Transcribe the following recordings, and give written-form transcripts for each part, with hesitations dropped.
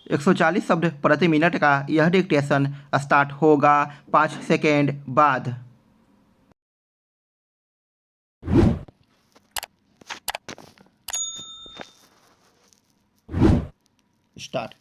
140 शब्द प्रति मिनट का यह डिक्टेशन स्टार्ट होगा 5 सेकेंड बाद। स्टार्ट।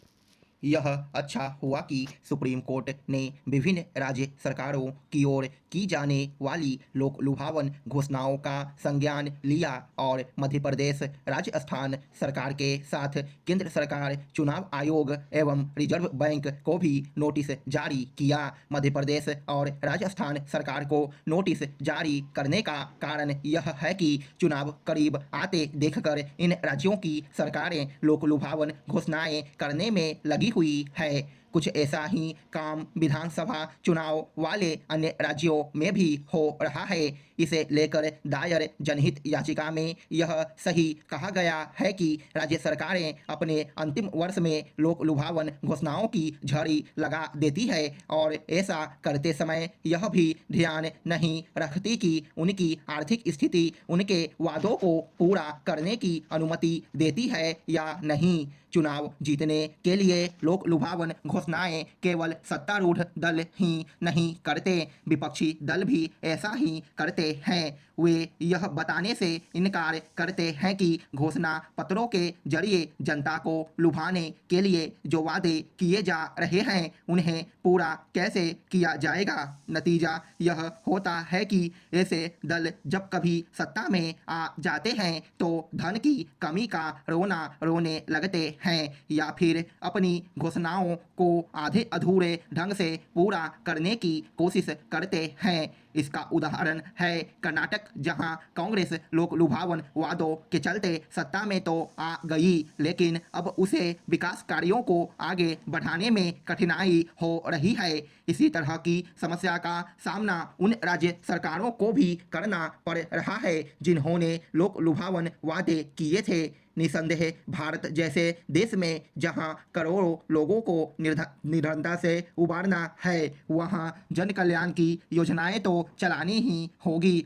यह अच्छा हुआ कि सुप्रीम कोर्ट ने विभिन्न राज्य सरकारों की ओर की जाने वाली लोक लुभावन घोषणाओं का संज्ञान लिया और मध्य प्रदेश राजस्थान सरकार के साथ केंद्र सरकार, चुनाव आयोग एवं रिजर्व बैंक को भी नोटिस जारी किया। मध्य प्रदेश और राजस्थान सरकार को नोटिस जारी करने का कारण यह है कि चुनाव करीब आते देखकर इन राज्यों की सरकारें लोक लुभावन घोषणाएं करने में लगी हुई है। कुछ ऐसा ही काम विधानसभा चुनाव वाले अन्य राज्यों में भी हो रहा है। इसे लेकर दायर जनहित याचिका में यह सही कहा गया है कि राज्य सरकारें अपने अंतिम वर्ष में लोक लुभावन घोषणाओं की झड़ी लगा देती है और ऐसा करते समय यह भी ध्यान नहीं रखती कि उनकी आर्थिक स्थिति उनके वादों को पूरा करने की अनुमति देती है या नहीं। चुनाव जीतने के लिए लोक लुभावन घोषणाएं केवल सत्तारूढ़ दल ही नहीं करते, विपक्षी दल भी ऐसा ही करते हैं। वे यह बताने से इनकार करते हैं कि घोषणा पत्रों के जरिए जनता को लुभाने के लिए जो वादे किए जा रहे हैं उन्हें पूरा कैसे किया जाएगा। नतीजा यह होता है कि ऐसे दल जब कभी सत्ता में आ जाते हैं तो धन की कमी का रोना रोने लगते हैं या फिर अपनी घोषणाओं को आधे अधूरे ढंग से पूरा करने की कोशिश करते हैं। इसका उदाहरण है कर्नाटक, जहां कांग्रेस लोक लुभावन वादों के चलते सत्ता में तो आ गई, लेकिन अब उसे विकास कार्यों को आगे बढ़ाने में कठिनाई हो रही है। इसी तरह की समस्या का सामना उन राज्य सरकारों को भी करना पड़ रहा है जिन्होंने लोक लुभावन वादे किए थे। निसंदेह भारत जैसे देश में जहां करोड़ों लोगों को निर्धनता से उबारना है, वहां जन कल्याण की योजनाएं तो चलानी ही होगी,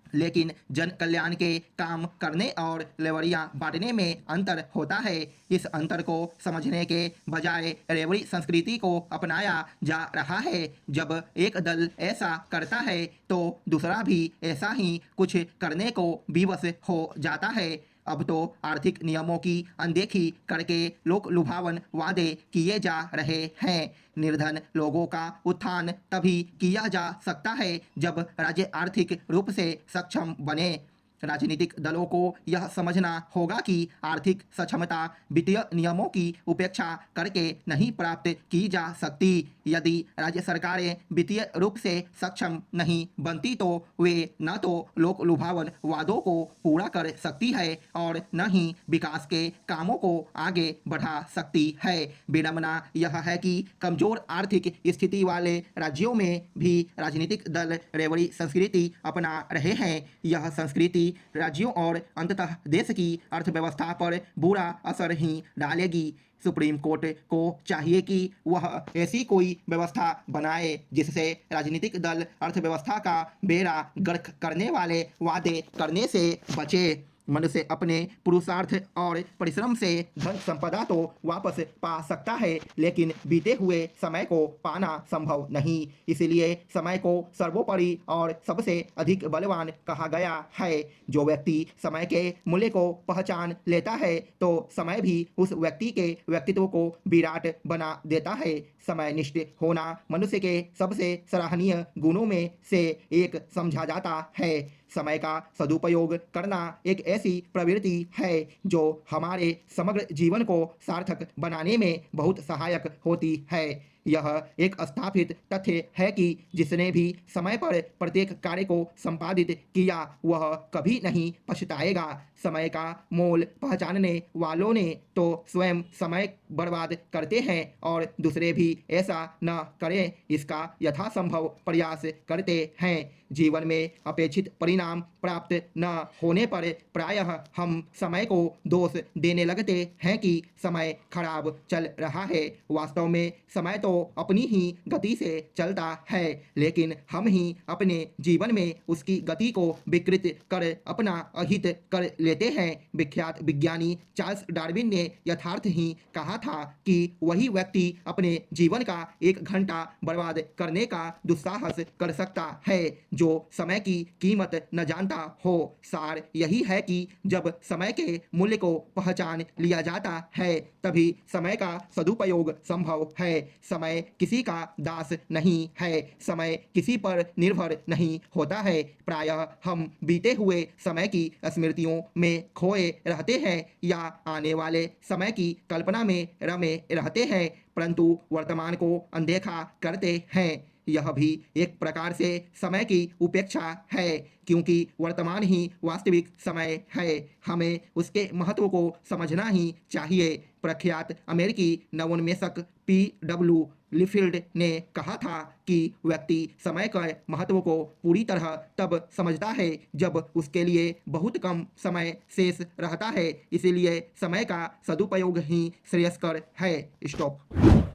लेकिन जन कल्याण के काम करने और लेवरियां बांटने में अंतर होता है। इस अंतर को समझने के बजाय रेवड़ी संस्कृति को अपनाया जा रहा है। जब एक दल ऐसा करता है तो दूसरा भी ऐसा ही कुछ करने को विवश हो जाता है। अब तो आर्थिक नियमों की अनदेखी करके लोक लुभावन वादे किए जा रहे हैं। निर्धन लोगों का उत्थान तभी किया जा सकता है जब राज्य आर्थिक रूप से सक्षम बने। राजनीतिक दलों को यह समझना होगा कि आर्थिक सक्षमता वित्तीय नियमों की उपेक्षा करके नहीं प्राप्त की जा सकती। यदि राज्य सरकारें वित्तीय रूप से सक्षम नहीं बनती तो वे न तो लोक लुभावन वादों को पूरा कर सकती है और न ही विकास के कामों को आगे बढ़ा सकती है। विडंबना यह है कि कमजोर आर्थिक स्थिति वाले राज्यों में भी राजनीतिक दल रेवड़ी संस्कृति अपना रहे हैं। यह संस्कृति राज्यों और अंततः देश की अर्थव्यवस्था पर बुरा असर ही डालेगी। सुप्रीम कोर्ट को चाहिए कि वह ऐसी कोई व्यवस्था बनाए जिससे राजनीतिक दल अर्थव्यवस्था का बेड़ा गर्क करने वाले वादे करने से बचे। मनुष्य अपने पुरुषार्थ और परिश्रम से धन संपदा तो वापस पा सकता है, लेकिन बीते हुए समय को पाना संभव नहीं। इसलिए समय को सर्वोपरि और सबसे अधिक बलवान कहा गया है। जो व्यक्ति समय के मूल्य को पहचान लेता है तो समय भी उस व्यक्ति के व्यक्तित्व को विराट बना देता है। समयनिष्ठ होना मनुष्य के सबसे सराहनीय गुणों में से एक समझा जाता है। समय का सदुपयोग करना एक ऐसी प्रवृत्ति है जो हमारे समग्र जीवन को सार्थक बनाने में बहुत सहायक होती है। यह एक स्थापित तथ्य है कि जिसने भी समय पर प्रत्येक कार्य को संपादित किया वह कभी नहीं पछताएगा। समय का मोल पहचानने वालों ने तो स्वयं समय बर्बाद करते हैं और दूसरे भी ऐसा न करें इसका यथासंभव प्रयास करते हैं। जीवन में अपेक्षित परिणाम प्राप्त न होने पर प्रायः हम समय को दोष देने लगते हैं कि समय खराब चल रहा है। वास्तव में समय तो तो अपनी ही गति से चलता है, लेकिन हम ही अपने जीवन में उसकी गति को विकृत कर अपना अहित कर लेते हैं। विख्यात विज्ञानी चार्ल्स डार्विन ने यथार्थ ही कहा था कि वही व्यक्ति अपने जीवन का 1 घंटा बर्बाद करने का दुस्साहस कर सकता है जो समय की कीमत न जानता हो। सार यही है कि जब समय के मूल्य को पहचान लिया जाता है तभी समय का सदुपयोग संभव है। समय किसी का दास नहीं है, समय किसी पर निर्भर नहीं होता है। प्रायः हम बीते हुए समय की स्मृतियों में खोए रहते हैं या आने वाले समय की कल्पना में रमे रहते हैं, परंतु वर्तमान को अनदेखा करते हैं। यह भी एक प्रकार से समय की उपेक्षा है, क्योंकि वर्तमान ही वास्तविक समय है। हमें उसके महत्व को समझना ही चाहिए। प्रख्यात अमेरिकी नवोन्मेषक P.W. लिफील्ड ने कहा था कि व्यक्ति समय के महत्व को पूरी तरह तब समझता है जब उसके लिए बहुत कम समय शेष रहता है। इसीलिए समय का सदुपयोग ही श्रेयस्कर है। स्टॉप।